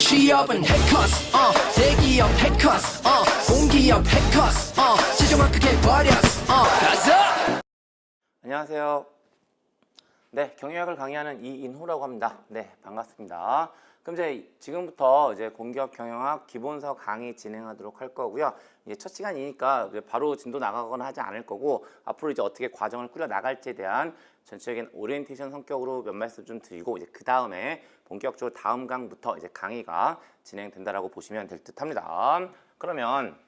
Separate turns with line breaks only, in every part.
취업은 해커스 대기업 해커스 공기업 해커스 최종화 크게 버렸어 가자.
안녕하세요. 네, 경영학을 강의하는 이인호라고 합니다. 네, 반갑습니다. 그럼 이제 지금부터 이제 공기업 경영학 기본서 강의 진행하도록 할 거고요. 이제 첫 시간이니까 바로 진도 나가거나 하지 않을 거고, 앞으로 이제 어떻게 과정을 꾸려 나갈지에 대한 전체적인 오리엔테이션 성격으로 몇 말씀 좀 드리고, 이제 그 다음에 본격적으로 다음 강부터 이제 강의가 진행된다라고 보시면 될 듯합니다. 그러면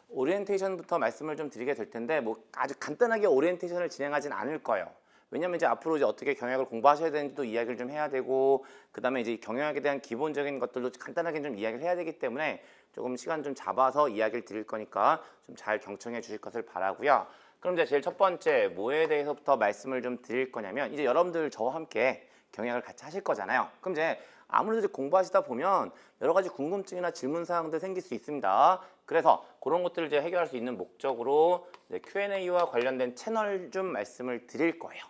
오리엔테이션부터 말씀을 좀 드리게 될 텐데, 뭐 아주 간단하게 오리엔테이션을 진행하진 않을 거예요. 왜냐면 이제 앞으로 이제 어떻게 경영학을 공부하셔야 되는지도 이야기를 좀 해야 되고, 그 다음에 이제 경영학에 대한 기본적인 것들도 간단하게 좀 이야기를 해야 되기 때문에 조금 시간 좀 잡아서 이야기를 드릴 거니까 좀 잘 경청해 주실 것을 바라고요. 그럼 이제 제일 첫 번째 뭐에 대해서부터 말씀을 좀 드릴 거냐면, 이제 여러분들 저와 함께 경영학을 같이 하실 거잖아요. 그럼 이제 아무래도 이제 공부하시다 보면 여러 가지 궁금증이나 질문 사항들 생길 수 있습니다. 그래서 그런 것들을 이제 해결할 수 있는 목적으로 Q&A와 관련된 채널 좀 말씀을 드릴 거예요.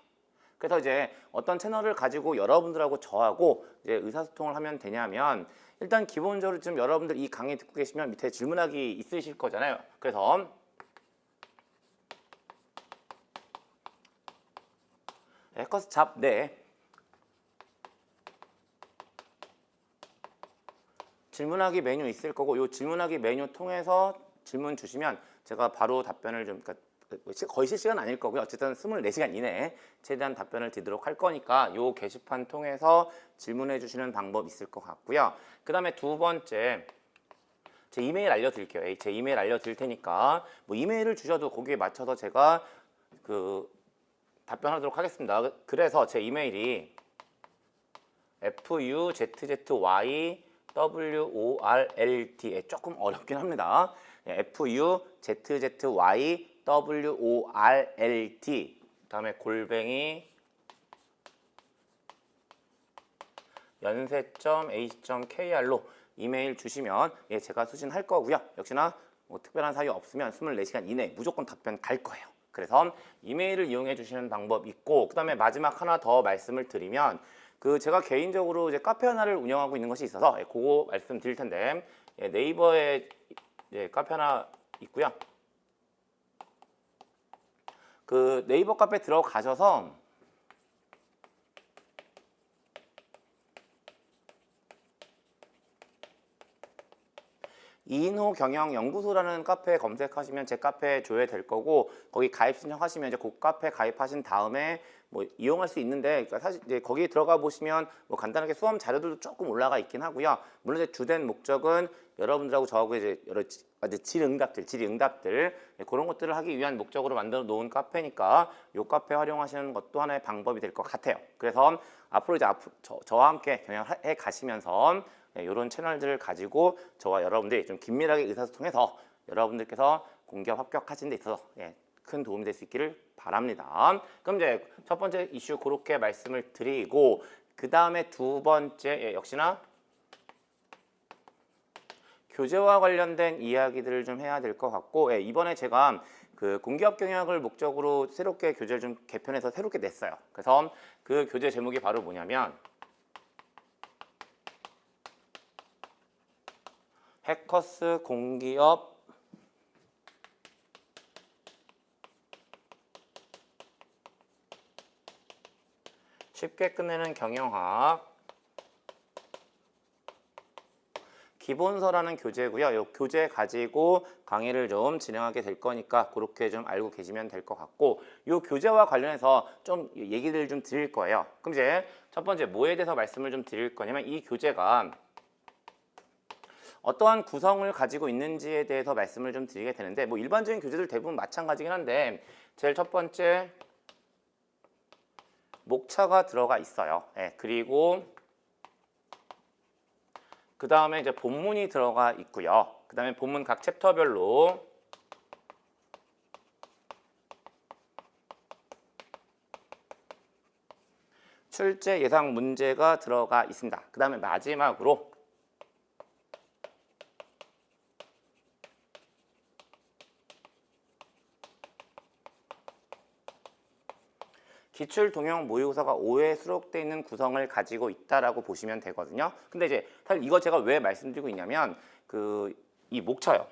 그래서 이제 어떤 채널을 가지고 여러분들하고 저하고 이제 의사소통을 하면 되냐면, 일단 기본적으로 지금 여러분들 이 강의 듣고 계시면 밑에 질문하기 있으실 거잖아요. 그래서 해커스 잡 네. 질문하기 메뉴 있을 거고, 이 질문하기 메뉴 통해서 질문 주시면 제가 바로 답변을 좀, 그러니까 거의 실시간 아닐 거고요. 어쨌든 24시간 이내에 최대한 답변을 드리도록 할 거니까 이 게시판 통해서 질문해 주시는 방법 있을 것 같고요. 그 다음에 두 번째, 제 이메일 알려드릴게요. 제 이메일 알려드릴 테니까 뭐 이메일을 주셔도 거기에 맞춰서 제가 답변하도록 하겠습니다. 그래서 제 이메일이 FUZZYWORLD, 조금 어렵긴 합니다. FUZZYWORLD, 다음에 골뱅이 연세.ac.kr로 이메일 주시면 제가 수신할 거고요. 역시나 뭐 특별한 사유 없으면 24시간 이내에 무조건 답변 갈 거예요. 그래서 이메일을 이용해 주시는 방법 있고, 그 다음에 마지막 하나 더 말씀을 드리면, 제가 개인적으로 이제 카페 하나를 운영하고 있는 것이 있어서 그거 말씀드릴 텐데, 네이버에 카페 하나 있고요. 그 네이버 카페 들어가셔서 이인호 경영연구소라는 카페 검색하시면 제 카페에 조회될 거고, 거기 가입 신청하시면 이제 그 카페 가입하신 다음에 뭐 이용할 수 있는데, 그러니까 사실 이제 거기 들어가 보시면 뭐 간단하게 수험 자료들도 조금 올라가 있긴 하고요. 물론 이제 주된 목적은 여러분들하고 저하고 이제 여러 질의응답들 그런 것들을 하기 위한 목적으로 만들어 놓은 카페니까 이 카페 활용하시는 것도 하나의 방법이 될 것 같아요. 그래서 앞으로 이제 저와 함께 경영해 가시면서 이런 채널들을 가지고 저와 여러분들이 좀 긴밀하게 의사소통해서 여러분들께서 공기업 합격하시는 데 있어서 큰 도움이 될 수 있기를 바랍니다. 그럼 이제 첫 번째 이슈 그렇게 말씀을 드리고, 그 다음에 두 번째 역시나 교재와 관련된 이야기들을 좀 해야 될 것 같고, 이번에 제가 공기업 경영학을 목적으로 새롭게 교재를 좀 개편해서 새롭게 냈어요. 그래서 그 교재 제목이 바로 뭐냐면 해커스 공기업 쉽게 끝내는 경영학 기본서라는 교재고요. 이 교재 가지고 강의를 좀 진행하게 될 거니까 그렇게 좀 알고 계시면 될 것 같고, 이 교재와 관련해서 좀 얘기를 좀 드릴 거예요. 그럼 이제 첫 번째 뭐에 대해서 말씀을 좀 드릴 거냐면, 이 교재가 어떠한 구성을 가지고 있는지에 대해서 말씀을 좀 드리게 되는데, 뭐 일반적인 교재들 대부분 마찬가지긴 한데, 제일 첫 번째 목차가 들어가 있어요. 그리고 그 다음에 이제 본문이 들어가 있고요. 그 다음에 본문 각 챕터별로 출제 예상 문제가 들어가 있습니다. 그 다음에 마지막으로 기출 동형 모의고사가 5회 수록되어 있는 구성을 가지고 있다라고 보시면 되거든요. 근데 이제 사실 이거 제가 왜 말씀드리고 있냐면 이 목차요.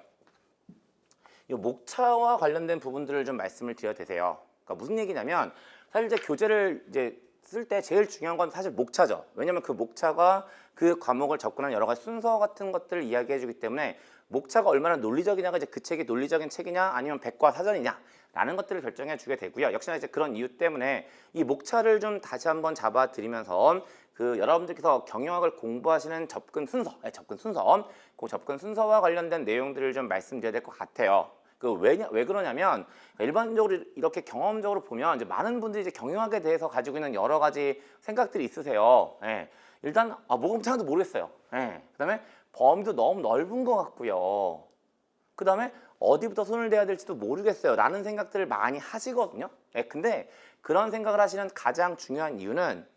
이 목차와 관련된 부분들을 좀 말씀을 드려야 되세요. 그러니까 무슨 얘기냐면 사실 이제 교재를 이제 쓸 때 제일 중요한 건 사실 목차죠. 왜냐면 그 목차가 그 과목을 접근한 여러 가지 순서 같은 것들을 이야기해 주기 때문에 목차가 얼마나 논리적이냐가 이제 그 책이 논리적인 책이냐 아니면 백과사전이냐 라는 것들을 결정해 주게 되고요. 역시나 이제 그런 이유 때문에 이 목차를 좀 다시 한번 잡아 드리면서 여러분들께서 경영학을 공부하시는 접근 순서, 그 접근 순서와 관련된 내용들을 좀 말씀드려야 될 것 같아요. 왜 그러냐면 일반적으로 이렇게 경험적으로 보면 이제 많은 분들이 이제 경영학에 대해서 가지고 있는 여러 가지 생각들이 있으세요. 예. 일단 뭐가 목차인지 모르겠어요. 예. 그다음에 범위도 너무 넓은 것 같고요. 그다음에 어디부터 손을 대야 될지도 모르겠어요 라는 생각들을 많이 하시거든요. 예. 근데 그런 생각을 하시는 가장 중요한 이유는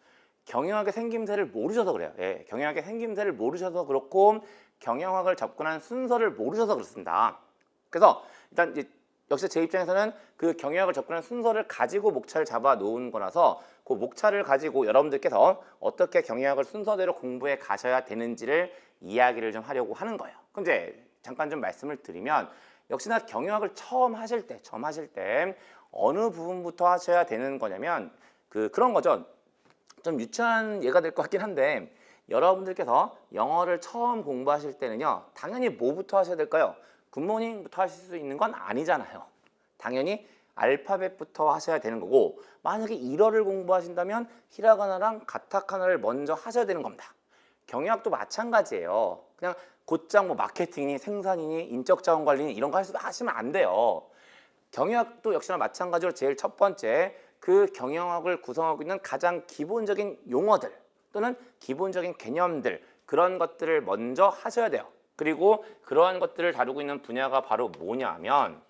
경영학의 생김새를 모르셔서 그래요. 예. 경영학의 생김새를 모르셔서 그렇고 경영학을 접근한 순서를 모르셔서 그렇습니다. 그래서 일단 이제 역시 제 입장에서는 그 경영학을 접근한 순서를 가지고 목차를 잡아 놓은 거라서 그 목차를 가지고 여러분들께서 어떻게 경영학을 순서대로 공부해 가셔야 되는지를 이야기를 좀 하려고 하는 거예요. 그럼 이제 잠깐 좀 말씀을 드리면 역시나 경영학을 처음 하실 때 어느 부분부터 하셔야 되는 거냐면 그런 거죠. 좀 유치한 예가 될 것 같긴 한데 여러분들께서 영어를 처음 공부하실 때는요. 당연히 뭐부터 하셔야 될까요? 굿모닝부터 하실 수 있는 건 아니잖아요. 당연히 알파벳부터 하셔야 되는 거고 만약에 일어를 공부하신다면 히라가나랑 가타카나를 먼저 하셔야 되는 겁니다. 경영학도 마찬가지예요. 그냥 곧장 마케팅이니 생산이니 인적자원 관리니 이런 거 하시면 안 돼요. 경영학도 역시나 마찬가지로 제일 첫 번째 그 경영학을 구성하고 있는 가장 기본적인 용어들 또는 기본적인 개념들 그런 것들을 먼저 하셔야 돼요. 그리고 그러한 것들을 다루고 있는 분야가 바로 뭐냐면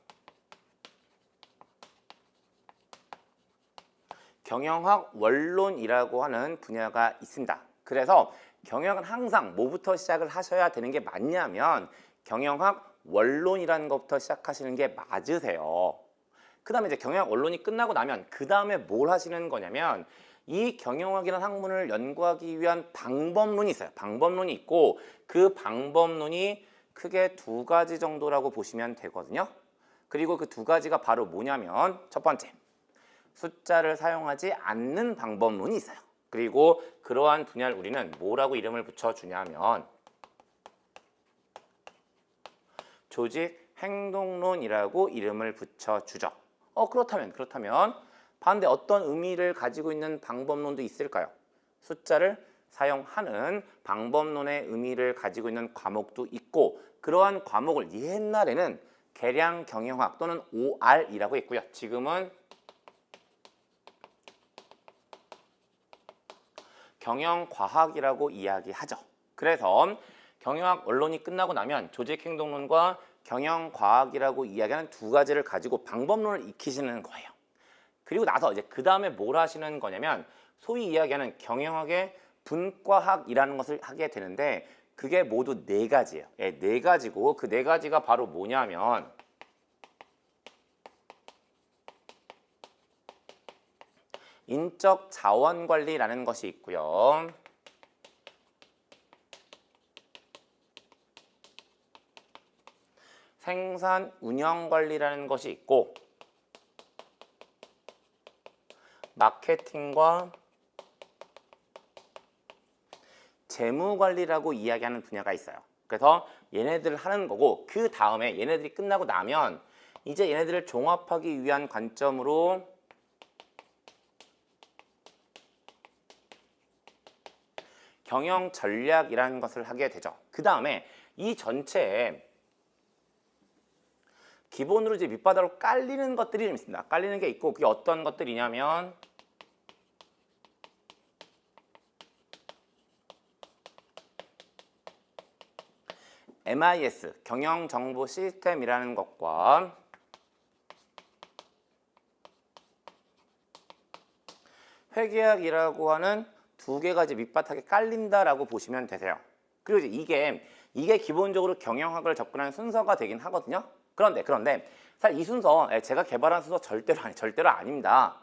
경영학 원론이라고 하는 분야가 있습니다. 그래서 경영학은 항상 뭐부터 시작을 하셔야 되는 게 맞냐면 경영학 원론이라는 것부터 시작하시는 게 맞으세요. 그 다음에 이제 경영학 원론이 끝나고 나면 그 다음에 뭘 하시는 거냐면 이 경영학이라는 학문을 연구하기 위한 방법론이 있어요. 방법론이 있고 그 방법론이 크게 두 가지 정도라고 보시면 되거든요. 그리고 그 두 가지가 바로 뭐냐면 첫 번째, 숫자를 사용하지 않는 방법론이 있어요. 그리고 그러한 분야를 우리는 뭐라고 이름을 붙여주냐면 조직 행동론이라고 이름을 붙여주죠. 그렇다면 반대 어떤 의미를 가지고 있는 방법론도 있을까요? 숫자를 사용하는 방법론의 의미를 가지고 있는 과목도 있고 그러한 과목을 옛날에는 계량 경영학 또는 OR이라고 했고요. 지금은 경영과학이라고 이야기하죠. 그래서 경영학 원론이 끝나고 나면 조직행동론과 경영과학이라고 이야기하는 두 가지를 가지고 방법론을 익히시는 거예요. 그리고 나서 이제 그 다음에 뭘 하시는 거냐면 소위 이야기하는 경영학의 분과학이라는 것을 하게 되는데 그게 모두 네 가지예요. 네 가지고 그 네 가지가 바로 뭐냐면 인적 자원 관리라는 것이 있고요. 생산 운영 관리라는 것이 있고 마케팅과 재무 관리라고 이야기하는 분야가 있어요. 그래서 얘네들을 하는 거고 그 다음에 얘네들이 끝나고 나면 이제 얘네들을 종합하기 위한 관점으로 경영 전략이라는 것을 하게 되죠. 그 다음에 이 전체에 기본으로 이제 밑바닥으로 깔리는 것들이 좀 있습니다. 깔리는 게 있고 그게 어떤 것들이냐면 MIS, 경영정보 시스템이라는 것과 회계학이라고 하는 두 개가 이제 밑바닥에 깔린다라고 보시면 되세요. 그리고 이제 이게 기본적으로 경영학을 접근하는 순서가 되긴 하거든요. 그런데 사실 이 순서 제가 개발한 순서 절대로 아닙니다.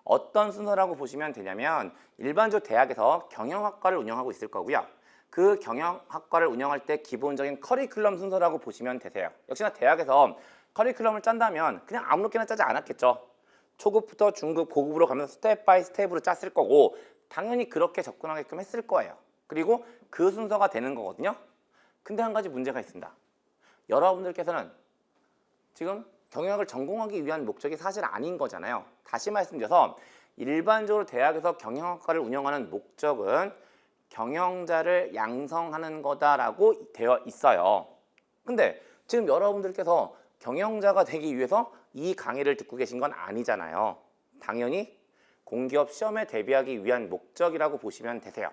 어떤 순서라고 보시면 되냐면 일반적으로 대학에서 경영학과를 운영하고 있을 거고요. 그 경영학과를 운영할 때 기본적인 커리큘럼 순서라고 보시면 되세요. 역시나 대학에서 커리큘럼을 짠다면 그냥 아무렇게나 짜지 않았겠죠. 초급부터 중급, 고급으로 가면서 스텝 바이 스텝으로 짰을 거고 당연히 그렇게 접근하게끔 했을 거예요. 그리고 그 순서가 되는 거거든요. 근데 한 가지 문제가 있습니다. 여러분들께서는 지금 경영학을 전공하기 위한 목적이 사실 아닌 거잖아요. 다시 말씀드려서 일반적으로 대학에서 경영학과를 운영하는 목적은 경영자를 양성하는 거다라고 되어 있어요. 근데 지금 여러분들께서 경영자가 되기 위해서 이 강의를 듣고 계신 건 아니잖아요. 당연히 공기업 시험에 대비하기 위한 목적이라고 보시면 되세요.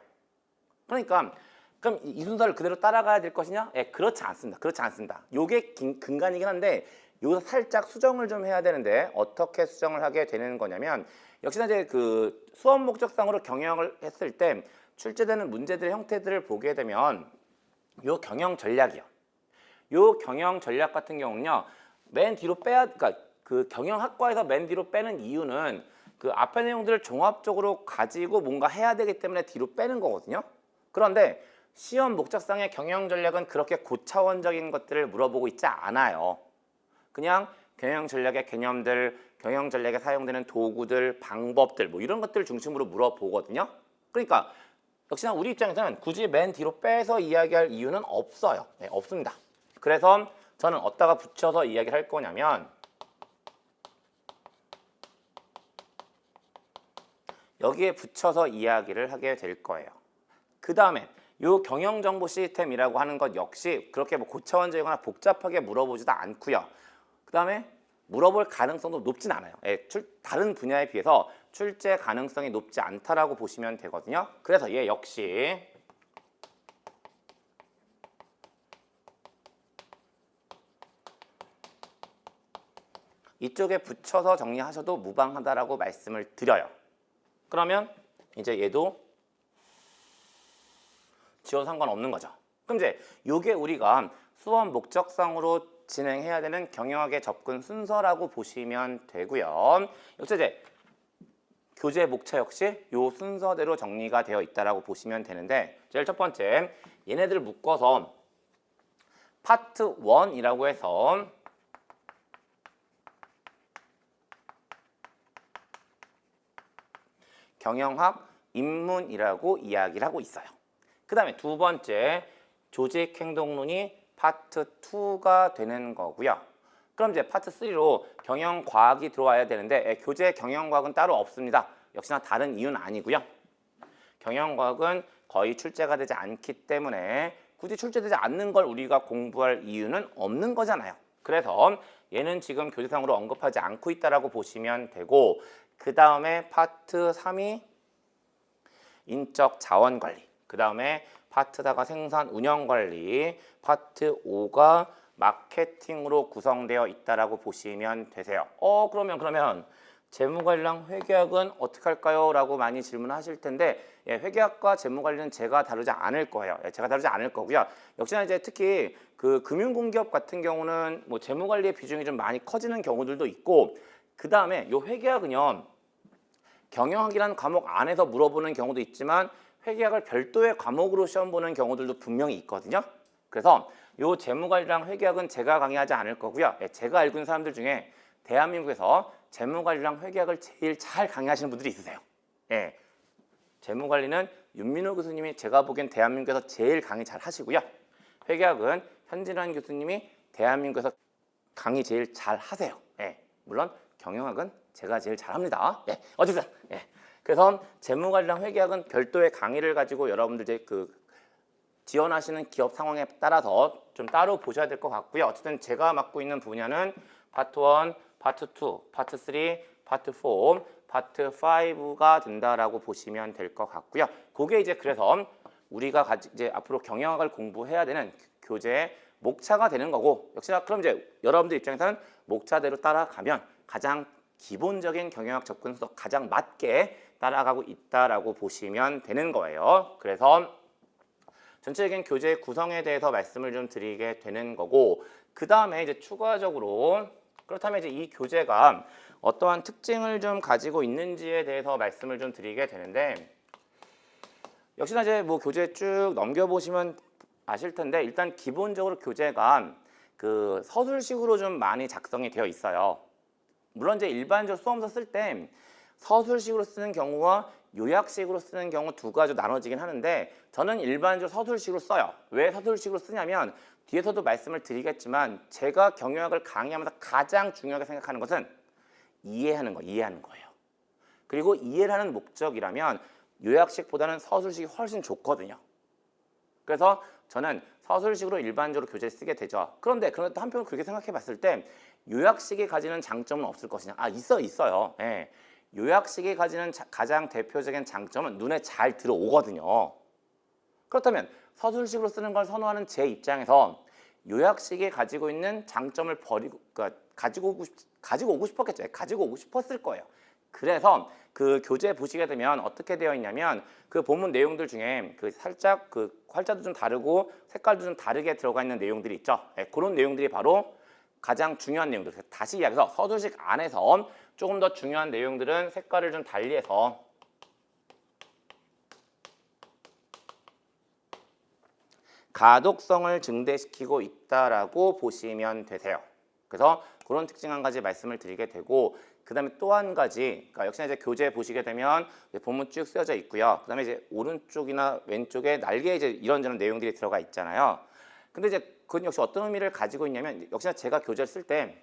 그러니까 그럼 이 순서를 그대로 따라가야 될 것이냐? 예, 그렇지 않습니다. 그렇지 않습니다. 요게 근간이긴 한데 여기서 살짝 수정을 좀 해야 되는데 어떻게 수정을 하게 되는 거냐면 역시나 이제 그 수업 목적상으로 경영을 했을 때 출제되는 문제들의 형태들을 보게 되면 요 경영 전략이요. 요 경영 전략 같은 경우는요. 맨 뒤로 그러니까 그 경영학과에서 맨 뒤로 빼는 이유는 그 앞에 내용들을 종합적으로 가지고 뭔가 해야 되기 때문에 뒤로 빼는 거거든요. 그런데 시험 목적상의 경영 전략은 그렇게 고차원적인 것들을 물어보고 있지 않아요. 그냥 경영 전략의 개념들, 경영 전략에 사용되는 도구들, 방법들 뭐 이런 것들을 중심으로 물어보거든요. 그러니까 역시나 우리 입장에서는 굳이 맨 뒤로 빼서 이야기할 이유는 없어요. 네, 없습니다. 그래서 저는 어디다가 붙여서 이야기를 할 거냐면 여기에 붙여서 이야기를 하게 될 거예요. 그 다음에 이 경영정보 시스템이라고 하는 것 역시 그렇게 뭐 고차원적이거나 복잡하게 물어보지도 않고요. 그 다음에 물어볼 가능성도 높진 않아요. 예, 다른 분야에 비해서 출제 가능성이 높지 않다라고 보시면 되거든요. 그래서 얘 역시 이쪽에 붙여서 정리하셔도 무방하다라고 말씀을 드려요. 그러면 이제 얘도 지워도 상관없는 거죠. 그럼 이제 요게 우리가 수업 목적상으로 진행해야 되는 경영학의 접근 순서라고 보시면 되고요. 역시 이제 교재 목차 역시 요 순서대로 정리가 되어 있다라고 보시면 되는데 제일 첫 번째 얘네들 묶어서 파트 1이라고 해서 경영학 입문이라고 이야기를 하고 있어요. 그 다음에 두 번째 조직행동론이 파트 2가 되는 거고요. 그럼 이제 파트 3로 경영과학이 들어와야 되는데 교재 경영과학은 따로 없습니다. 역시나 다른 이유는 아니고요. 경영과학은 거의 출제가 되지 않기 때문에 굳이 출제되지 않는 걸 우리가 공부할 이유는 없는 거잖아요. 그래서 얘는 지금 교재상으로 언급하지 않고 있다라고 보시면 되고 그 다음에 파트 3이 인적 자원 관리, 그 다음에 파트 4가 생산 운영 관리, 파트 5가 마케팅으로 구성되어 있다라고 보시면 되세요. 그러면 재무관리랑 회계학은 어떻게 할까요? 라고 많이 질문하실 텐데 회계학과 재무관리는 제가 다루지 않을 거예요. 제가 다루지 않을 거고요. 역시나 이제 특히 그 금융공기업 같은 경우는 뭐 재무관리의 비중이 좀 많이 커지는 경우들도 있고 그 다음에 요 회계학은요 경영학이라는 과목 안에서 물어보는 경우도 있지만 회계학을 별도의 과목으로 시험 보는 경우들도 분명히 있거든요. 그래서 요 재무관리랑 회계학은 제가 강의하지 않을 거고요. 제가 알고 있는 사람들 중에 대한민국에서 재무관리랑 회계학을 제일 잘 강의하시는 분들이 있으세요. 재무관리는 윤민호 교수님이 제가 보기엔 대한민국에서 제일 강의 잘 하시고요. 회계학은 현진환 교수님이 대한민국에서 강의 제일 잘 하세요. 물론 경영학은 제가 제일 잘합니다. 어쨌든 그래서 재무관리랑 회계학은 별도의 강의를 가지고 여러분들 이제 그 지원하시는 기업 상황에 따라서 좀 따로 보셔야 될 것 같고요. 어쨌든 제가 맡고 있는 분야는 파트 1, 파트 2, 파트 3, 파트 4, 파트 5가 된다라고 보시면 될 것 같고요. 그게 이제 그래서 우리가 이제 앞으로 경영학을 공부해야 되는 교재의 목차가 되는 거고 역시나 그럼 이제 여러분들 입장에서는 목차대로 따라가면 가장 기본적인 경영학 접근서 가장 맞게 따라가고 있다라고 보시면 되는 거예요. 그래서 전체적인 교재 구성에 대해서 말씀을 좀 드리게 되는 거고 그 다음에 이제 추가적으로 그렇다면 이제 이 교재가 어떠한 특징을 좀 가지고 있는지에 대해서 말씀을 좀 드리게 되는데 역시나 이제 뭐 교재 쭉 넘겨보시면 아실 텐데 일단 기본적으로 교재가 그 서술식으로 좀 많이 작성이 되어 있어요. 물론 이제 일반적으로 수험서 쓸 때 서술식으로 쓰는 경우와 요약식으로 쓰는 경우 두 가지로 나눠지긴 하는데 저는 일반적으로 서술식으로 써요. 왜 서술식으로 쓰냐면 뒤에서도 말씀을 드리겠지만 제가 경영학을 강의하면서 가장 중요하게 생각하는 것은 이해하는 거예요. 그리고 이해를 하는 목적이라면 요약식보다는 서술식이 훨씬 좋거든요. 그래서 저는 서술식으로 일반적으로 교재를 쓰게 되죠. 그런데 또 한편으로 그렇게 생각해 봤을 때 요약식이 가지는 장점은 없을 것이냐? 있어요. 예. 요약식이 가지는 가장 대표적인 장점은 눈에 잘 들어오거든요. 그렇다면 서술식으로 쓰는 걸 선호하는 제 입장에서 요약식이 가지고 있는 장점을 버리고, 그러니까 가지고 오고 싶었겠죠. 가지고 오고 싶었을 거예요. 그래서 그 교재 보시게 되면 어떻게 되어 있냐면 그 본문 내용들 중에 그 살짝 그 활자도 좀 다르고 색깔도 좀 다르게 들어가 있는 내용들이 있죠. 네, 그런 내용들이 바로 가장 중요한 내용들. 다시 이야기해서 서술식 안에서 조금 더 중요한 내용들은 색깔을 좀 달리해서 가독성을 증대시키고 있다라고 보시면 되세요. 그래서 그런 특징 한 가지 말씀을 드리게 되고 그 다음에 또 한 가지, 그러니까 역시나 이제 교재 보시게 되면 본문 쭉 쓰여져 있고요. 그 다음에 이제 오른쪽이나 왼쪽에 날개에 이제 이런저런 내용들이 들어가 있잖아요. 근데 이제 그건 역시 어떤 의미를 가지고 있냐면 역시나 제가 교재를 쓸 때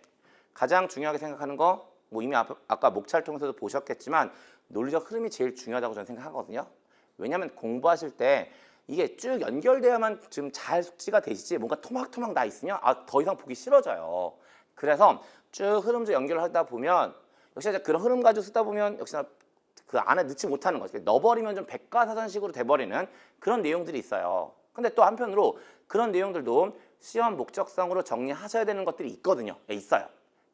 가장 중요하게 생각하는 거 뭐 이미 아까 목차를 통해서도 보셨겠지만 논리적 흐름이 제일 중요하다고 저는 생각하거든요. 왜냐하면 공부하실 때 이게 쭉 연결돼야만 좀 잘 숙지가 되시지 뭔가 토막토막 나 있으면 더 이상 보기 싫어져요. 그래서 쭉 흐름적 연결을 하다 보면 역시나 그런 흐름 가지고 쓰다 보면 역시나 그 안에 넣지 못하는 거죠. 넣어버리면 좀 백과사전식으로 돼버리는 그런 내용들이 있어요. 근데 또 한편으로 그런 내용들도 시험 목적성으로 정리하셔야 되는 것들이 있거든요. 있어요.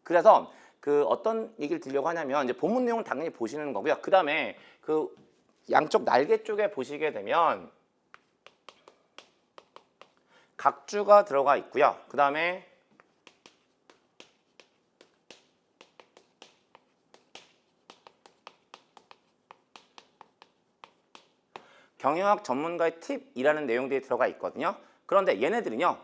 그래서 그 어떤 얘기를 드리려고 하냐면 이제 본문 내용은 당연히 보시는 거고요. 그 다음에 그 양쪽 날개 쪽에 보시게 되면 각주가 들어가 있고요. 그 다음에 경영학 전문가의 팁이라는 내용들이 들어가 있거든요. 그런데 얘네들은요.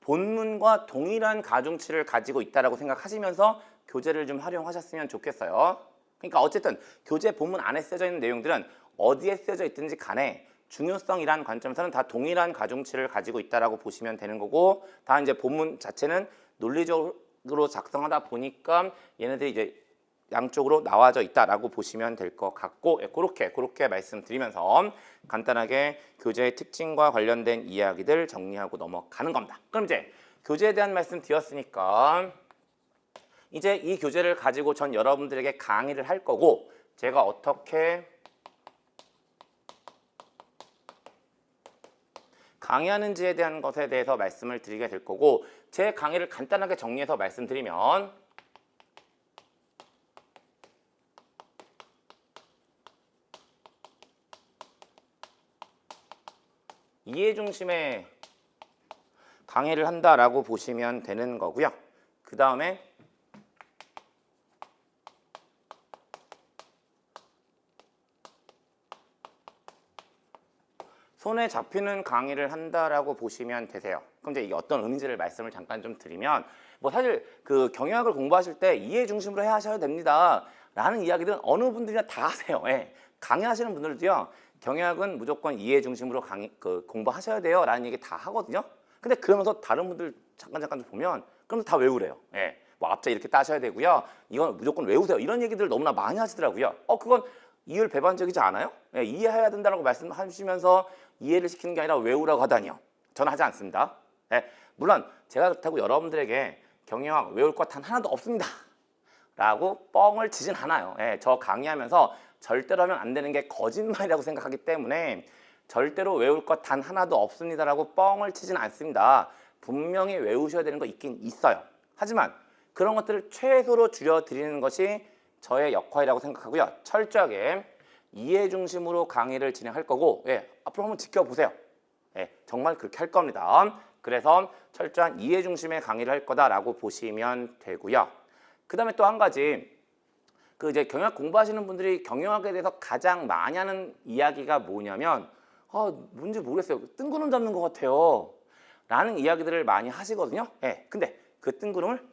본문과 동일한 가중치를 가지고 있다고 생각하시면서 교재를 좀 활용하셨으면 좋겠어요. 그러니까 어쨌든 교재 본문 안에 쓰여져 있는 내용들은 어디에 쓰여져 있든지 간에 중요성이라는 관점에서는 다 동일한 가중치를 가지고 있다고 보시면 되는 거고 다 이제 본문 자체는 논리적으로 작성하다 보니까 얘네들이 이제 양쪽으로 나와져 있다라고 보시면 될 것 같고 그렇게 말씀드리면서 간단하게 교재의 특징과 관련된 이야기들 정리하고 넘어가는 겁니다. 그럼 이제 교재에 대한 말씀 드렸으니까 이제 이 교재를 가지고 전 여러분들에게 강의를 할 거고 제가 어떻게 강의하는지에 대한 것에 대해서 말씀을 드리게 될 거고 제 강의를 간단하게 정리해서 말씀드리면 이해 중심의 강의를 한다라고 보시면 되는 거고요. 그 다음에 손에 잡히는 강의를 한다라고 보시면 되세요. 그럼 이제 이게 어떤 의미인지를 말씀을 잠깐 좀 드리면 뭐 사실 그 경영학을 공부하실 때 이해 중심으로 하셔야 됩니다 라는 이야기들은 어느 분들이나 다 하세요. 강의하시는 분들도요. 경영학은 무조건 이해 중심으로 공부하셔야 돼요 라는 얘기 다 하거든요. 근데 그러면서 다른 분들 잠깐 좀 보면 그러면서 다 외우래요. 뭐 앞자 이렇게 따셔야 되고요. 이건 무조건 외우세요. 이런 얘기들 너무나 많이 하시더라고요. 그건 이율 배반적이지 않아요? 이해해야 된다고 말씀하시면서 이해를 시키는 게 아니라 외우라고 하다니요. 저는 하지 않습니다. 물론 제가 그렇다고 여러분들에게 경영학 외울 것 단 하나도 없습니다 라고 뻥을 치진 않아요. 저 강의하면서 절대로 하면 안 되는 게 거짓말이라고 생각하기 때문에 절대로 외울 것 단 하나도 없습니다라고 뻥을 치진 않습니다. 분명히 외우셔야 되는 거 있긴 있어요. 하지만 그런 것들을 최소로 줄여드리는 것이 저의 역할이라고 생각하고요. 철저하게 이해 중심으로 강의를 진행할 거고 앞으로 한번 지켜보세요. 정말 그렇게 할 겁니다. 그래서 철저한 이해 중심의 강의를 할 거다라고 보시면 되고요. 그 다음에 또 한 가지 그 이제 경영학 공부하시는 분들이 경영학에 대해서 가장 많이 하는 이야기가 뭐냐면 뭔지 모르겠어요. 뜬구름 잡는 것 같아요. 라는 이야기들을 많이 하시거든요. 예. 근데 그 뜬구름을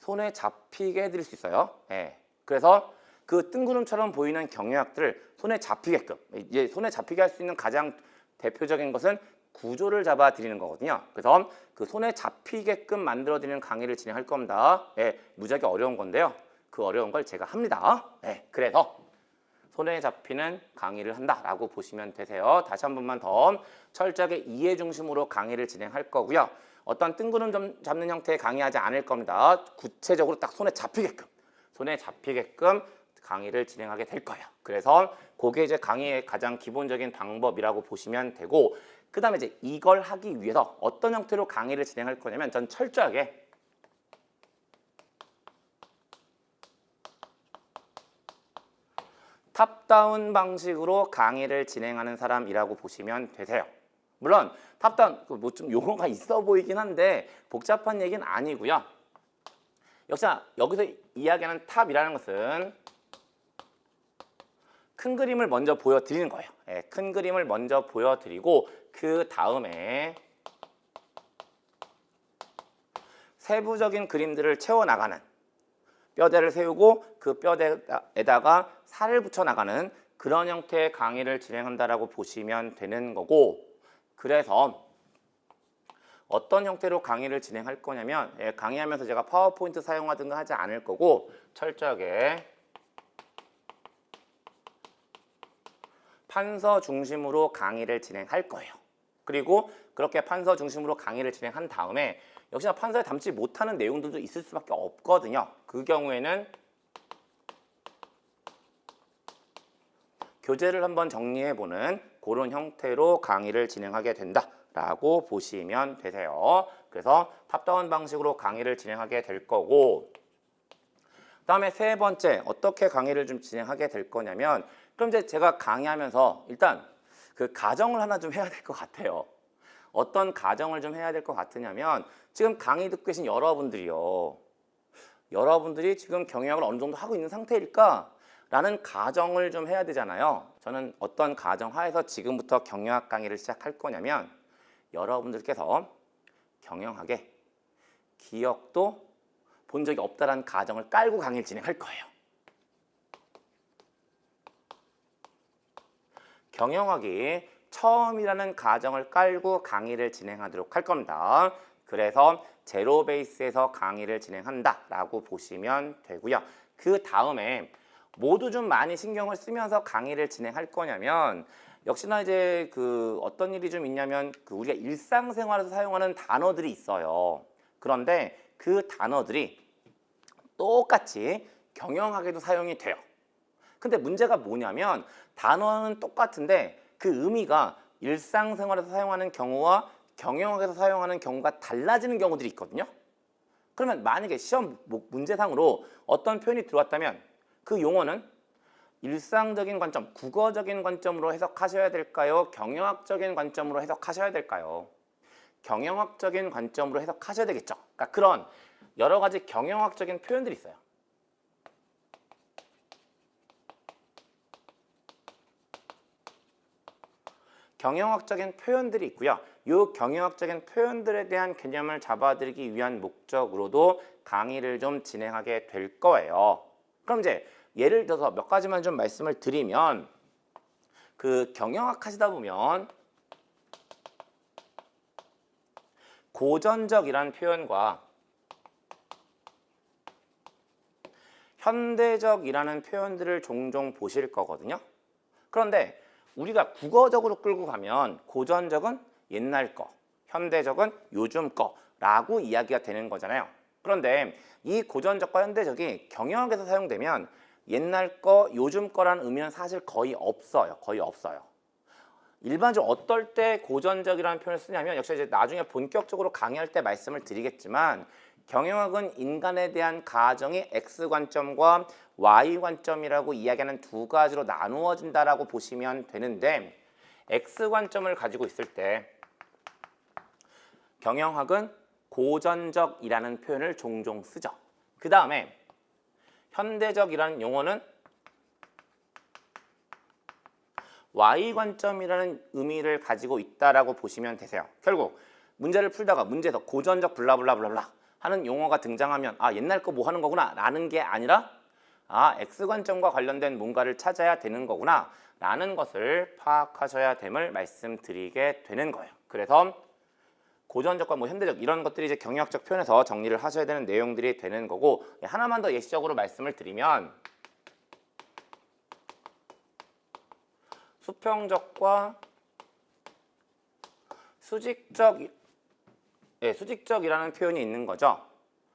손에 잡히게 해드릴 수 있어요. 예. 그래서 그 뜬구름처럼 보이는 경영학들을 손에 잡히게끔, 이제 손에 잡히게 할 수 있는 가장 대표적인 것은 구조를 잡아 드리는 거거든요. 그래서 그 손에 잡히게끔 만들어 드리는 강의를 진행할 겁니다. 예. 무지하게 어려운 건데요. 그 어려운 걸 제가 합니다. 예. 그래서 손에 잡히는 강의를 한다라고 보시면 되세요. 다시 한 번만 더 철저하게 이해 중심으로 강의를 진행할 거고요. 어떤 뜬구름 잡는 형태의 강의하지 않을 겁니다. 구체적으로 딱 손에 잡히게끔 강의를 진행하게 될 거예요. 그래서 그게 이제 강의의 가장 기본적인 방법이라고 보시면 되고, 그 다음에 이제 이걸 하기 위해서 어떤 형태로 강의를 진행할 거냐면, 전 철저하게 탑다운 방식으로 강의를 진행하는 사람이라고 보시면 되세요. 물론 탑다운 뭐 좀 용어가 있어 보이긴 한데 복잡한 얘기는 아니고요. 역시나 여기서 이야기하는 탑이라는 것은 큰 그림을 먼저 보여드리는 거예요. 예, 큰 그림을 먼저 보여드리고 그 다음에 세부적인 그림들을 채워나가는, 뼈대를 세우고 그 뼈대에다가 살을 붙여나가는 그런 형태의 강의를 진행한다라고 보시면 되는 거고, 그래서 어떤 형태로 강의를 진행할 거냐면, 강의하면서 제가 파워포인트 사용하든가 하지 않을 거고 철저하게 판서 중심으로 강의를 진행할 거예요. 그리고 그렇게 판서 중심으로 강의를 진행한 다음에 역시나 판서에 담지 못하는 내용들도 있을 수밖에 없거든요. 그 경우에는 교재를 한번 정리해보는 그런 형태로 강의를 진행하게 된다라고 보시면 되세요. 그래서 탑다운 방식으로 강의를 진행하게 될 거고, 그 다음에 세 번째 어떻게 강의를 좀 진행하게 될 거냐면, 그럼 이제 제가 강의하면서 일단 그 가정을 하나 좀 해야 될 것 같아요. 어떤 가정을 좀 해야 될 것 같으냐면, 지금 강의 듣고 계신 여러분들이 지금 경영학을 어느 정도 하고 있는 상태일까? 라는 가정을 좀 해야 되잖아요. 저는 어떤 가정 하에서 지금부터 경영학 강의를 시작할 거냐면, 여러분들께서 경영학에 기억도 본 적이 없다라는 가정을 깔고 강의를 진행할 거예요. 경영학이 처음이라는 가정을 깔고 강의를 진행하도록 할 겁니다. 그래서 제로 베이스에서 강의를 진행한다라고 보시면 되고요. 그 다음에 모두 좀 많이 신경을 쓰면서 강의를 진행할 거냐면, 역시나 이제 그 어떤 일이 좀 있냐면, 그 우리가 일상생활에서 사용하는 단어들이 있어요. 그런데 그 단어들이 똑같이 경영학에도 사용이 돼요. 근데 문제가 뭐냐면, 단어는 똑같은데 그 의미가 일상생활에서 사용하는 경우와 경영학에서 사용하는 경우가 달라지는 경우들이 있거든요. 그러면 만약에 시험 문제상으로 어떤 표현이 들어왔다면 그 용어는 일상적인 관점, 국어적인 관점으로 해석하셔야 될까요? 경영학적인 관점으로 해석하셔야 될까요? 경영학적인 관점으로 해석하셔야 되겠죠. 그러니까 그런 여러 가지 경영학적인 표현들이 있어요. 경영학적인 표현들이 있고요. 이 경영학적인 표현들에 대한 개념을 잡아드리기 위한 목적으로도 강의를 좀 진행하게 될 거예요. 그럼 이제 예를 들어서 몇 가지만 좀 말씀을 드리면, 그 경영학 하시다 보면 고전적이라는 표현과 현대적이라는 표현들을 종종 보실 거거든요. 그런데 우리가 국어적으로 끌고 가면 고전적은 옛날 거, 현대적은 요즘 거라고 이야기가 되는 거잖아요. 그런데 이 고전적과 현대적이 경영학에서 사용되면 옛날 거, 요즘 거라는 의미는 사실 거의 없어요. 일반적으로 어떨 때 고전적이라는 표현을 쓰냐면, 역시 이제 나중에 본격적으로 강의할 때 말씀을 드리겠지만, 경영학은 인간에 대한 가정이 X 관점과 Y 관점이라고 이야기하는 두 가지로 나누어진다라고 보시면 되는데, X 관점을 가지고 있을 때 경영학은 고전적이라는 표현을 종종 쓰죠. 그 다음에 현대적이라는 용어는 Y 관점이라는 의미를 가지고 있다라고 보시면 되세요. 결국 문제를 풀다가 문제에서 고전적 블라블라블라블라 하는 용어가 등장하면 아 옛날 거 뭐 하는 거구나 라는 게 아니라 아 X관점과 관련된 뭔가를 찾아야 되는 거구나 라는 것을 파악하셔야 됨을 말씀드리게 되는 거예요. 그래서 고전적과 뭐 현대적 이런 것들이 이제 경영학적 표현에서 정리를 하셔야 되는 내용들이 되는 거고 하나만 더 예시적으로 말씀을 드리면 수평적과 수직적이라는 표현이 있는 거죠.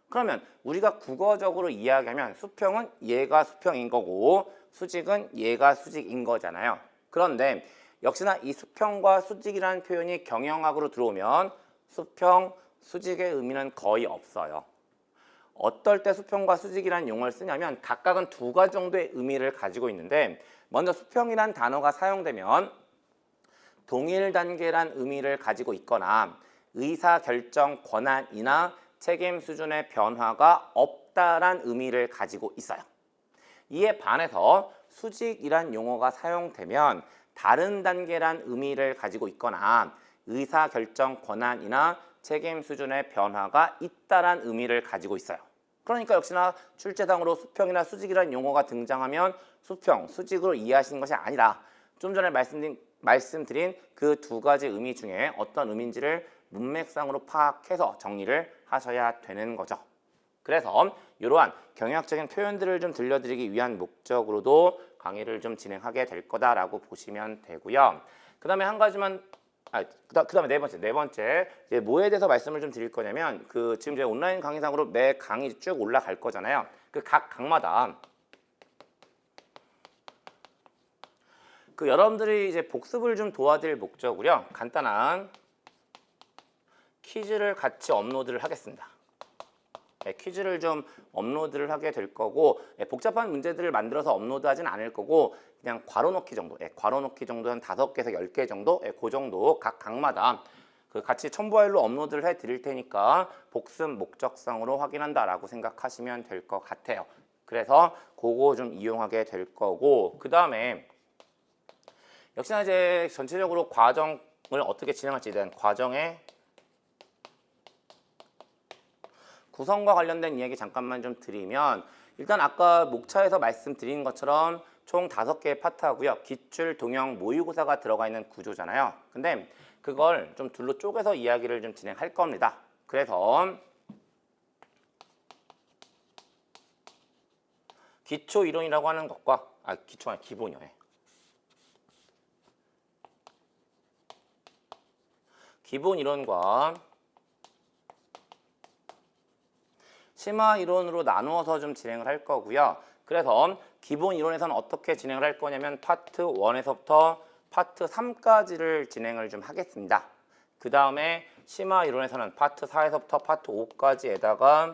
그러면 우리가 국어적으로 이야기하면 수평은 얘가 수평인 거고 수직은 얘가 수직인 거잖아요. 그런데 역시나 이 수평과 수직이라는 표현이 경영학으로 들어오면 수평, 수직의 의미는 거의 없어요. 어떨 때 수평과 수직이라는 용어를 쓰냐면 각각은 두 가지 정도의 의미를 가지고 있는데 먼저 수평이란 단어가 사용되면 동일 단계란 의미를 가지고 있거나 의사결정 권한이나 책임 수준의 변화가 없다란 의미를 가지고 있어요. 이에 반해서 수직이란 용어가 사용되면 다른 단계란 의미를 가지고 있거나 의사결정 권한이나 책임 수준의 변화가 있다란 의미를 가지고 있어요. 그러니까 역시나 출제상으로 수평이나 수직이라는 용어가 등장하면 수평, 수직으로 이해하시는 것이 아니라 좀 전에 말씀드린 그 두 가지 의미 중에 어떤 의미인지를 문맥상으로 파악해서 정리를 하셔야 되는 거죠. 그래서 이러한 경영학적인 표현들을 좀 들려드리기 위한 목적으로도 강의를 좀 진행하게 될 거다라고 보시면 되고요. 그 다음에 한 가지만 그다음에 네 번째 이제 뭐에 대해서 말씀을 좀 드릴 거냐면 지금 제 온라인 강의상으로 매 강의 쭉 올라갈 거잖아요. 그 각 강마다 여러분들이 이제 복습을 좀 도와드릴 목적으로요. 간단한 퀴즈를 같이 업로드를 하겠습니다. 퀴즈를 좀 업로드를 하게 될 거고 복잡한 문제들을 만들어서 업로드하진 않을 거고 그냥 괄호넣기 정도, 괄호넣기 정도 한 5개에서 10개 정도, 그 정도 각 강마다 같이 첨부 파일로 업로드를 해 드릴 테니까 복습 목적상으로 확인한다라고 생각하시면 될 것 같아요. 그래서 그거 좀 이용하게 될 거고 그 다음에 역시나 이제 전체적으로 과정을 어떻게 진행할지에 대한 과정의 구성과 관련된 이야기 잠깐만 좀 드리면 일단 아까 목차에서 말씀드린 것처럼 총 5개의 파트하고요. 기출, 동형, 모의고사가 들어가 있는 구조잖아요. 근데 그걸 좀 둘로 쪼개서 이야기를 좀 진행할 겁니다. 그래서 기초 이론이라고 하는 것과 기초가 아니라 기본이요. 기본 이론과 심화 이론으로 나누어서 좀 진행을 할 거고요. 그래서 기본 이론에서는 어떻게 진행을 할 거냐면 파트 1에서부터 파트 3까지를 진행을 좀 하겠습니다. 그 다음에 심화 이론에서는 파트 4에서부터 파트 5까지에다가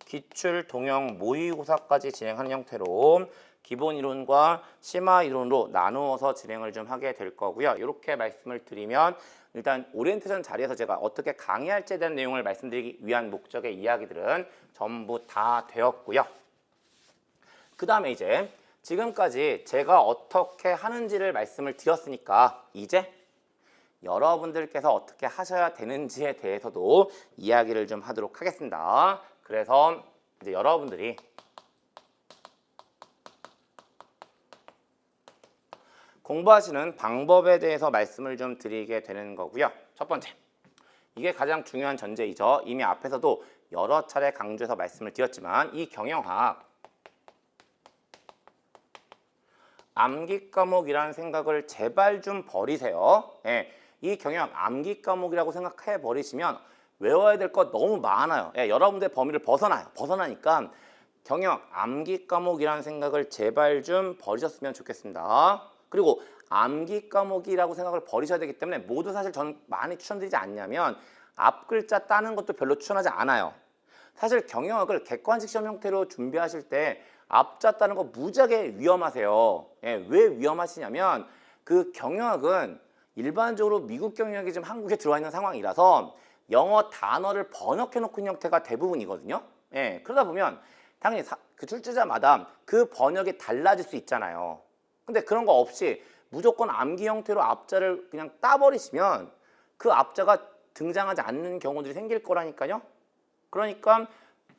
기출, 동형, 모의고사까지 진행하는 형태로 기본 이론과 심화 이론으로 나누어서 진행을 좀 하게 될 거고요. 이렇게 말씀을 드리면 일단 오리엔테이션 자리에서 제가 어떻게 강의할지에 대한 내용을 말씀드리기 위한 목적의 이야기들은 전부 다 되었고요. 그 다음에 이제 지금까지 제가 어떻게 하는지를 말씀을 드렸으니까 이제 여러분들께서 어떻게 하셔야 되는지에 대해서도 이야기를 좀 하도록 하겠습니다. 그래서 이제 여러분들이 공부하시는 방법에 대해서 말씀을 좀 드리게 되는 거고요. 첫 번째, 이게 가장 중요한 전제이죠. 이미 앞에서도 여러 차례 강조해서 말씀을 드렸지만 이 경영학 암기 과목이라는 생각을 제발 좀 버리세요. 이 경영학 암기 과목이라고 생각해 버리시면 외워야 될 것 너무 많아요. 여러분들의 범위를 벗어나니까 경영학 암기 과목이라는 생각을 제발 좀 버리셨으면 좋겠습니다. 그리고 암기 과목이라고 생각을 버리셔야 되기 때문에 모두 사실 저는 많이 추천드리지 않냐면 앞 글자 따는 것도 별로 추천하지 않아요. 사실 경영학을 객관식 시험 형태로 준비하실 때 앞자 따는 거 무지하게 위험하세요. 왜 위험하시냐면 그 경영학은 일반적으로 미국 경영학이 지금 한국에 들어와 있는 상황이라서 영어 단어를 번역해 놓은 형태가 대부분이거든요. 예, 그러다 보면 당연히 그 출제자마다 그 번역이 달라질 수 있잖아요. 근데 그런 거 없이 무조건 암기 형태로 앞자를 그냥 따버리시면 그 앞자가 등장하지 않는 경우들이 생길 거라니까요. 그러니까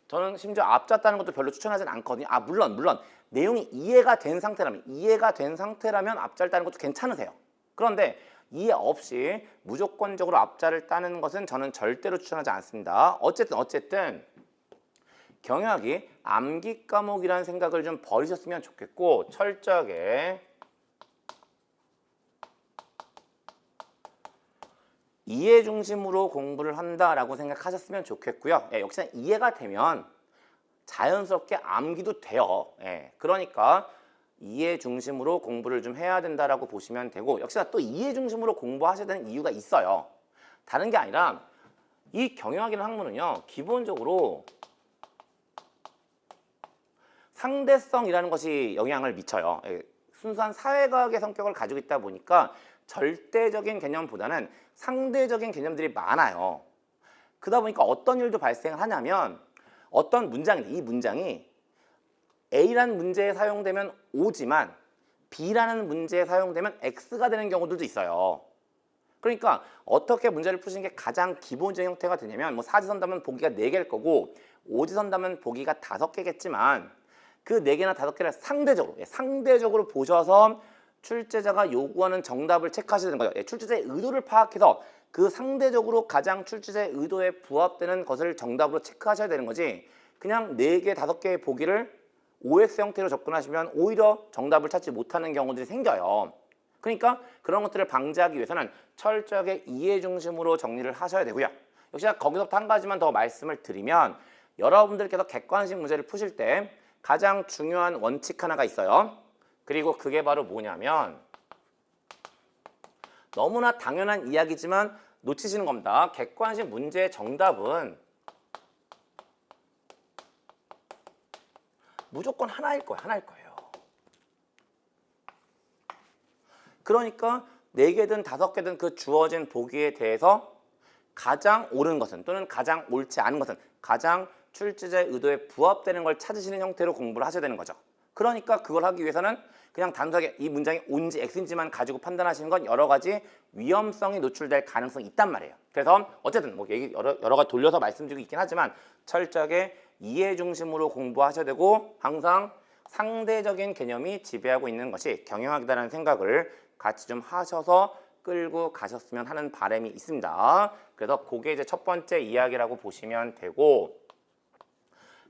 저는 심지어 앞자 따는 것도 별로 추천하진 않거든요. 아, 물론 내용이 이해가 된 상태라면 앞자를 따는 것도 괜찮으세요. 그런데 이해 없이 무조건적으로 앞자를 따는 것은 저는 절대로 추천하지 않습니다. 어쨌든 경영학이 암기 과목이라는 생각을 좀 버리셨으면 좋겠고, 철저하게 이해 중심으로 공부를 한다라고 생각하셨으면 좋겠고요. 예, 역시나 이해가 되면 자연스럽게 암기도 돼요. 예, 그러니까 이해 중심으로 공부를 좀 해야 된다라고 보시면 되고, 역시나 또 이해 중심으로 공부하셔야 되는 이유가 있어요. 다른 게 아니라 이 경영학이라는 학문은요, 기본적으로 상대성이라는 것이 영향을 미쳐요. 예, 순수한 사회과학의 성격을 가지고 있다 보니까 절대적인 개념보다는 상대적인 개념들이 많아요. 그러다 보니까 어떤 일도 발생을 하냐면, 어떤 문장인데 이 문장이 A라는 문제에 사용되면 O지만 B라는 문제에 사용되면 X가 되는 경우들도 있어요. 그러니까 어떻게 문제를 푸시는 게 가장 기본적인 형태가 되냐면, 뭐 사지선다면 보기가 4개일 거고 오지선다면 보기가 5개겠지만 그 4개나 5개를 상대적으로 보셔서 출제자가 요구하는 정답을 체크하셔야 되는 거죠. 출제자의 의도를 파악해서 그 상대적으로 가장 출제자의 의도에 부합되는 것을 정답으로 체크하셔야 되는 거지, 그냥 4개, 5개의 보기를 OX 형태로 접근하시면 오히려 정답을 찾지 못하는 경우들이 생겨요. 그러니까 그런 것들을 방지하기 위해서는 철저하게 이해 중심으로 정리를 하셔야 되고요. 역시나 거기서부터 한 가지만 더 말씀을 드리면, 여러분들께서 객관식 문제를 푸실 때 가장 중요한 원칙 하나가 있어요. 그리고 그게 바로 뭐냐면, 너무나 당연한 이야기지만 놓치시는 겁니다. 객관식 문제의 정답은 무조건 하나일 거예요. 그러니까 4개든 5개든 그 주어진 보기에 대해서 가장 옳은 것은, 또는 가장 옳지 않은 것은, 가장 출제자의 의도에 부합되는 걸 찾으시는 형태로 공부를 하셔야 되는 거죠. 그러니까 그걸 하기 위해서는 그냥 단순하게 이 문장이 O인지 X인지만 가지고 판단하시는 건 여러 가지 위험성이 노출될 가능성이 있단 말이에요. 그래서 어쨌든 뭐 얘기 여러 가지 돌려서 말씀드리고 있긴 하지만 철저하게 이해 중심으로 공부하셔야 되고, 항상 상대적인 개념이 지배하고 있는 것이 경영학이다라는 생각을 같이 좀 하셔서 끌고 가셨으면 하는 바람이 있습니다. 그래서 그게 이제 첫 번째 이야기라고 보시면 되고,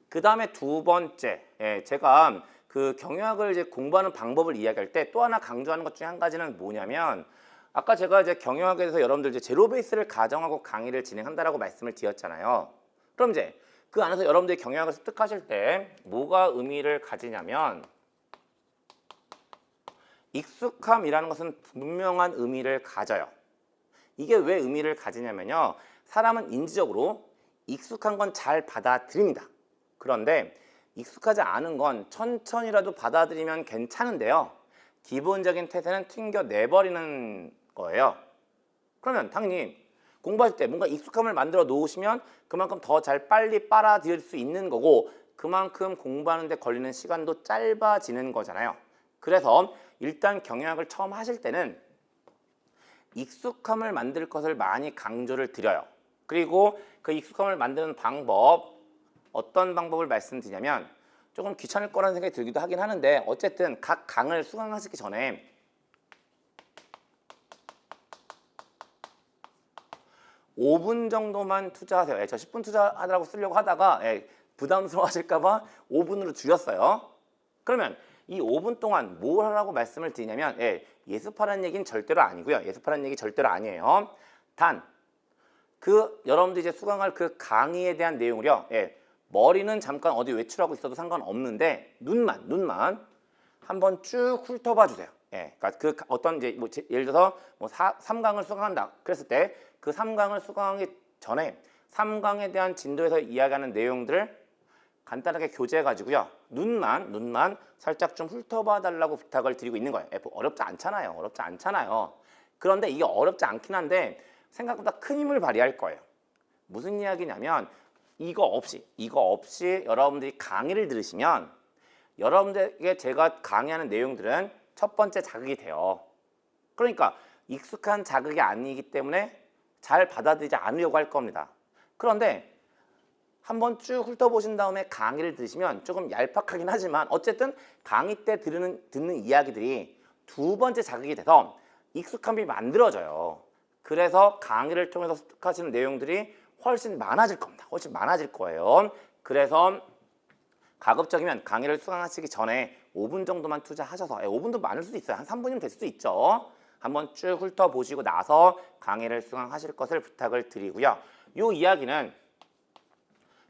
그 다음에 두 번째, 제가 그 경영학을 이제 공부하는 방법을 이야기할 때 또 하나 강조하는 것 중에 한 가지는 뭐냐면, 아까 제가 이제 경영학에 대해서 여러분들 이제 제로 베이스를 가정하고 강의를 진행한다라고 말씀을 드렸잖아요. 그럼 이제 그 안에서 여러분들이 경영학을 습득하실 때 뭐가 의미를 가지냐면, 익숙함이라는 것은 분명한 의미를 가져요. 이게 왜 의미를 가지냐면요, 사람은 인지적으로 익숙한 건 잘 받아들입니다. 그런데 익숙하지 않은 건 천천히라도 받아들이면 괜찮은데요, 기본적인 태세는 튕겨내버리는 거예요. 그러면 당연히 공부할 때 뭔가 익숙함을 만들어 놓으시면 그만큼 더 잘 빨리 빨아들일 수 있는 거고, 그만큼 공부하는 데 걸리는 시간도 짧아지는 거잖아요. 그래서 일단 경영학을 처음 하실 때는 익숙함을 만들 것을 많이 강조를 드려요. 그리고 그 익숙함을 만드는 방법, 어떤 방법을 말씀드리냐면, 조금 귀찮을 거라는 생각이 들기도 하긴 하는데, 어쨌든 각 강을 수강하시기 전에 5분 정도만 투자하세요. 저 10분 투자하라고 쓰려고 하다가 부담스러워 하실까봐 5분으로 줄였어요. 그러면 이 5분 동안 뭘 하라고 말씀을 드리냐면, 예습하라는 얘기는 절대로 아니고요. 예습하라는 얘기 절대로 아니에요. 단, 여러분들이 이제 수강할 그 강의에 대한 내용을요, 머리는 잠깐 어디 외출하고 있어도 상관없는데 눈만 한번 쭉 훑어봐 주세요. 그러니까 그 어떤 이제 뭐 예를 들어서 뭐 3강을 수강한다 그랬을 때 그 3강을 수강하기 전에 3강에 대한 진도에서 이야기하는 내용들을 간단하게 교재해 가지고요, 눈만 살짝 좀 훑어봐 달라고 부탁을 드리고 있는 거예요. 어렵지 않잖아요. 그런데 이게 어렵지 않긴 한데 생각보다 큰 힘을 발휘할 거예요. 무슨 이야기냐면 이거 없이 여러분들이 강의를 들으시면 여러분들에게 제가 강의하는 내용들은 첫 번째 자극이 돼요. 그러니까 익숙한 자극이 아니기 때문에 잘 받아들이지 않으려고 할 겁니다. 그런데 한번 쭉 훑어보신 다음에 강의를 들으시면 조금 얄팍하긴 하지만 어쨌든 강의 때 듣는 이야기들이 두 번째 자극이 돼서 익숙함이 만들어져요. 그래서 강의를 통해서 습득하시는 내용들이 훨씬 많아질 겁니다. 훨씬 많아질 거예요. 그래서 가급적이면 강의를 수강하시기 전에 5분 정도만 투자하셔서 5분도 많을 수도 있어요. 한 3분이면 될 수도 있죠. 한번 쭉 훑어보시고 나서 강의를 수강하실 것을 부탁을 드리고요. 이 이야기는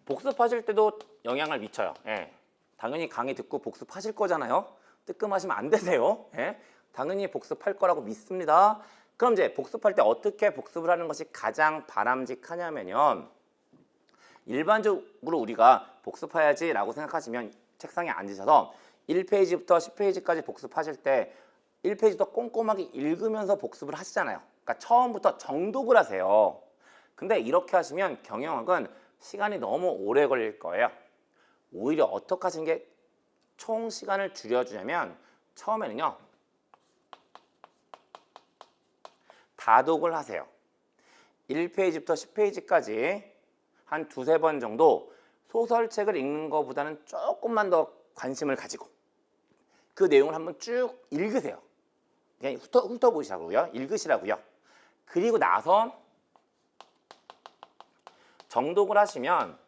복습하실 때도 영향을 미쳐요. 예. 당연히 강의 듣고 복습하실 거잖아요. 뜨끔하시면 안 되세요. 예. 당연히 복습할 거라고 믿습니다. 그럼 이제 복습할 때 어떻게 복습을 하는 것이 가장 바람직하냐면요. 일반적으로 우리가 복습해야지 라고 생각하시면 책상에 앉으셔서 1페이지부터 10페이지까지 복습하실 때 1페이지부터 꼼꼼하게 읽으면서 복습을 하시잖아요. 그러니까 처음부터 정독을 하세요. 근데 이렇게 하시면 경영학은 시간이 너무 오래 걸릴 거예요. 오히려 어떻게 하시는 게 총 시간을 줄여주냐면 처음에는요. 다독을 하세요. 1페이지부터 10페이지까지 한 두세 번 정도 소설책을 읽는 것보다는 조금만 더 관심을 가지고 그 내용을 한번 쭉 읽으세요. 그냥 훑어보시라고요. 읽으시라고요. 그리고 나서 정독을 하시면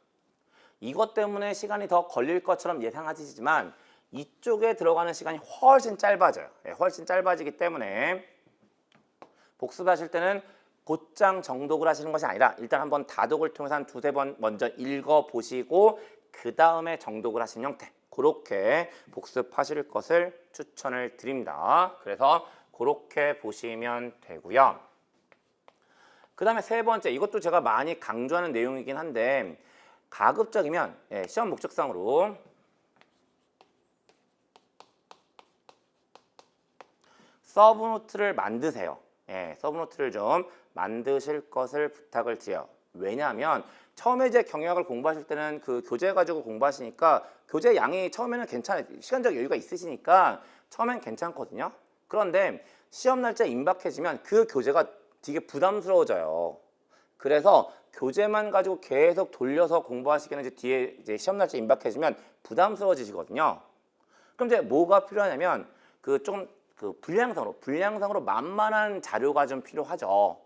이것 때문에 시간이 더 걸릴 것처럼 예상하시지만 이쪽에 들어가는 시간이 훨씬 짧아져요. 훨씬 짧아지기 때문에 복습하실 때는 곧장 정독을 하시는 것이 아니라 일단 한번 다독을 통해서 한 두세 번 먼저 읽어보시고 그 다음에 정독을 하시는 형태, 그렇게 복습하실 것을 추천을 드립니다. 그래서 그렇게 보시면 되고요. 그 다음에 세 번째, 이것도 제가 많이 강조하는 내용이긴 한데 가급적이면 시험 목적상으로 서브노트를 만드세요. 서브노트를 좀 만드실 것을 부탁을 드려요. 왜냐하면 처음에 이제 경영학을 공부하실 때는 그 교재 가지고 공부하시니까 교재 양이 처음에는 괜찮아요. 시간적 여유가 있으시니까 처음엔 괜찮거든요. 그런데 시험 날짜 임박해지면 그 교재가 되게 부담스러워져요. 그래서 교재만 가지고 계속 돌려서 공부하시기는 이제 뒤에 이제 시험 날짜 임박해지면 부담스러워지시거든요. 그럼 이제 뭐가 필요하냐면 조금 분량상으로 만만한 자료가 좀 필요하죠.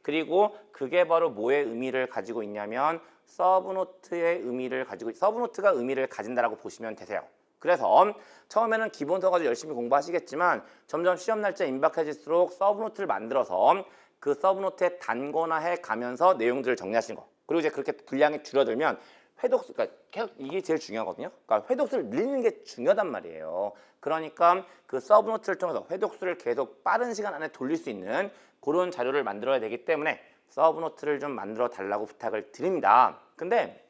그리고 그게 바로 뭐의 의미를 가지고 있냐면 서브노트의 의미를 가지고 서브노트가 의미를 가진다라고 보시면 되세요. 그래서 처음에는 기본서 가지고 열심히 공부하시겠지만 점점 시험 날짜 임박해질수록 서브노트를 만들어서 그 서브노트에 단권화해 가면서 내용들을 정리하시는 거. 그리고 이제 그렇게 분량이 줄어들면 회독수, 그러니까 계속 이게 제일 중요하거든요. 그러니까 회독수를 늘리는 게 중요하단 말이에요. 그러니까 그 서브노트를 통해서 회독수를 계속 빠른 시간 안에 돌릴 수 있는 그런 자료를 만들어야 되기 때문에 서브노트를 좀 만들어 달라고 부탁을 드립니다. 근데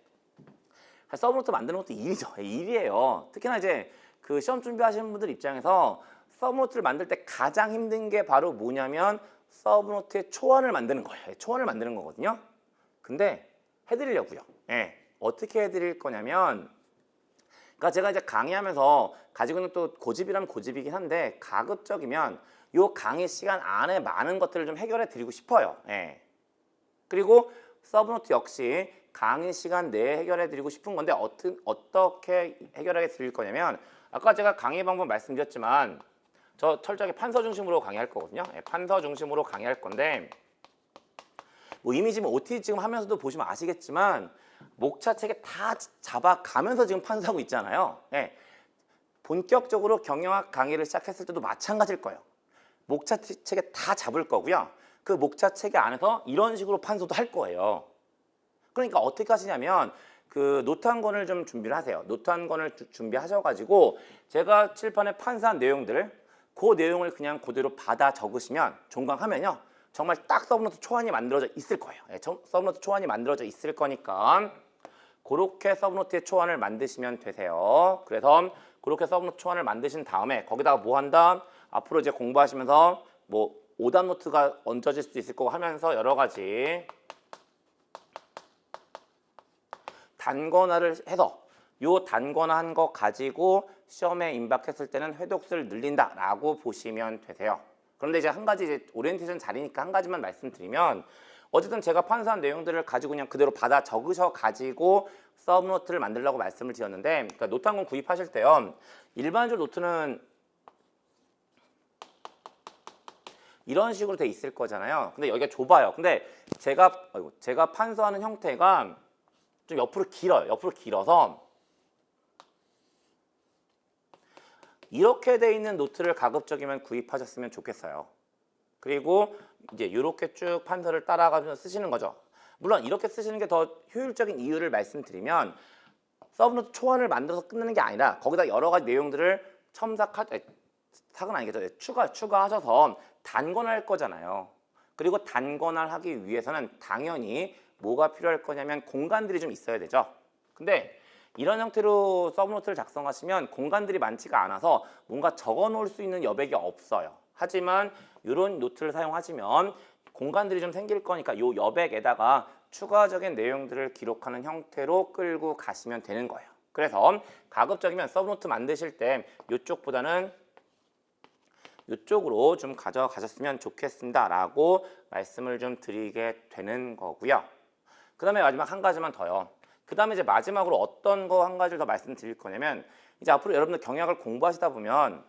서브노트 만드는 것도 일이죠. 일이에요. 특히나 이제 그 시험 준비하시는 분들 입장에서 서브노트를 만들 때 가장 힘든 게 바로 뭐냐면 서브노트의 초안을 만드는 거예요. 초안을 만드는 거거든요. 근데 해드리려고요. 어떻게 해드릴 거냐면, 그러니까 제가 이제 강의하면서 가지고 있는 또 고집이라면 고집이긴 한데 가급적이면 요 강의 시간 안에 많은 것들을 좀 해결해 드리고 싶어요. 그리고 서브노트 역시 강의 시간 내에 해결해 드리고 싶은 건데 어떻게 해결해 드릴 거냐면 아까 제가 강의 방법 말씀드렸지만 저 철저하게 판서 중심으로 강의할 거거든요. 판서 중심으로 강의할 건데 뭐 이미 지금 OT 지금 하면서도 보시면 아시겠지만 목차 책에 다 잡아가면서 지금 판서하고 있잖아요. 본격적으로 경영학 강의를 시작했을 때도 마찬가지일 거예요. 목차 책에 다 잡을 거고요. 그 목차 책 안에서 이런 식으로 판서도 할 거예요. 그러니까 어떻게 하시냐면 그 노트 한 권을 좀 준비를 하세요. 노트 한 권을 준비하셔가지고 제가 칠판에 판사한 내용들을 그 내용을 그냥 그대로 받아 적으시면 종강하면요. 정말 딱 서브노트 초안이 만들어져 있을 거예요. 서브노트 초안이 만들어져 있을 거니까 그렇게 서브노트의 초안을 만드시면 되세요. 그래서 그렇게 서브노트 초안을 만드신 다음에 거기다가 뭐 한다? 앞으로 이제 공부하시면서 뭐 오답 노트가 얹어질 수도 있을 거고 하면서 여러 가지 단권화를 해서 요 단권화한 거 가지고 시험에 임박했을 때는 회독수를 늘린다라고 보시면 되세요. 그런데 이제 한 가지 이제 오리엔테이션 자리니까 한 가지만 말씀드리면 어쨌든 제가 판서한 내용들을 가지고 그냥 그대로 받아 적으셔 가지고 서브노트를 만들라고 말씀을 드렸는데 그러니까 노트 한 권 구입하실 때요. 일반적으로 노트는 이런 식으로 돼 있을 거잖아요. 근데 여기가 좁아요. 근데 제가 판서하는 형태가 좀 옆으로 길어요. 옆으로 길어서 이렇게 돼 있는 노트를 가급적이면 구입하셨으면 좋겠어요. 그리고 이제 이렇게 쭉 판서를 따라가면서 쓰시는 거죠. 물론 이렇게 쓰시는 게 더 효율적인 이유를 말씀드리면 서브노트 초안을 만들어서 끝내는 게 아니라 거기다 여러 가지 내용들을 삭은 아니겠죠. 추가하셔서 단권화할 거잖아요. 그리고 단권화를 하기 위해서는 당연히 뭐가 필요할 거냐면 공간들이 좀 있어야 되죠. 근데 이런 형태로 서브노트를 작성하시면 공간들이 많지가 않아서 뭔가 적어 놓을 수 있는 여백이 없어요. 하지만 이런 노트를 사용하시면 공간들이 좀 생길 거니까 이 여백에다가 추가적인 내용들을 기록하는 형태로 끌고 가시면 되는 거예요. 그래서 가급적이면 서브노트 만드실 때 이쪽보다는 이쪽으로 좀 가져가셨으면 좋겠습니다 라고 말씀을 좀 드리게 되는 거고요. 그 다음에 마지막 한 가지만 더요. 그 다음에 이제 마지막으로 어떤 거 한 가지를 더 말씀드릴 거냐면 이제 앞으로 여러분들 경영학을 공부하시다 보면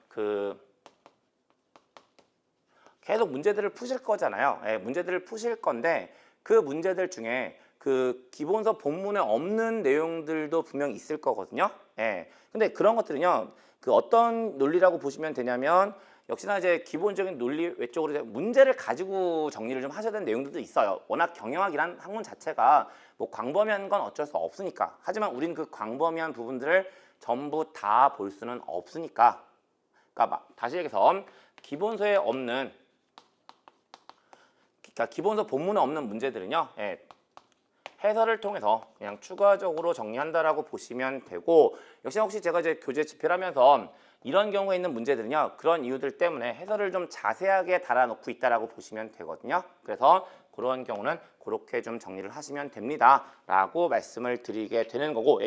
계속 문제들을 푸실 거잖아요. 예, 문제들을 푸실 건데 그 문제들 중에 그 기본서 본문에 없는 내용들도 분명히 있을 거거든요. 예. 근데 그런 것들은요. 그 어떤 논리라고 보시면 되냐면 역시나 이제 기본적인 논리 외적으로 이제 문제를 가지고 정리를 좀 하셔야 되는 내용들도 있어요. 워낙 경영학이란 학문 자체가 뭐 광범위한 건 어쩔 수 없으니까. 하지만 우린 그 광범위한 부분들을 전부 다 볼 수는 없으니까. 그러니까 다시 얘기해서 기본서에 없는 기본서 본문에 없는 문제들은요. 예, 해설을 통해서 그냥 추가적으로 정리한다라고 보시면 되고 역시나 혹시 제가 이제 교재 집필 하면서 이런 경우에 있는 문제들은요. 그런 이유들 때문에 해설을 좀 자세하게 달아놓고 있다라고 보시면 되거든요. 그래서 그런 경우는 그렇게 좀 정리를 하시면 됩니다. 라고 말씀을 드리게 되는 거고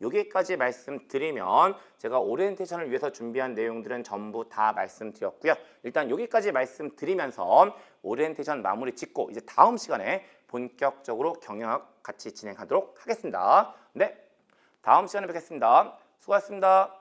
여기까지 말씀드리면 제가 오리엔테이션을 위해서 준비한 내용들은 전부 다 말씀드렸고요. 일단 여기까지 말씀드리면서 오리엔테이션 마무리 짓고 이제 다음 시간에 본격적으로 경영학 같이 진행하도록 하겠습니다. 네, 다음 시간에 뵙겠습니다. 수고하셨습니다.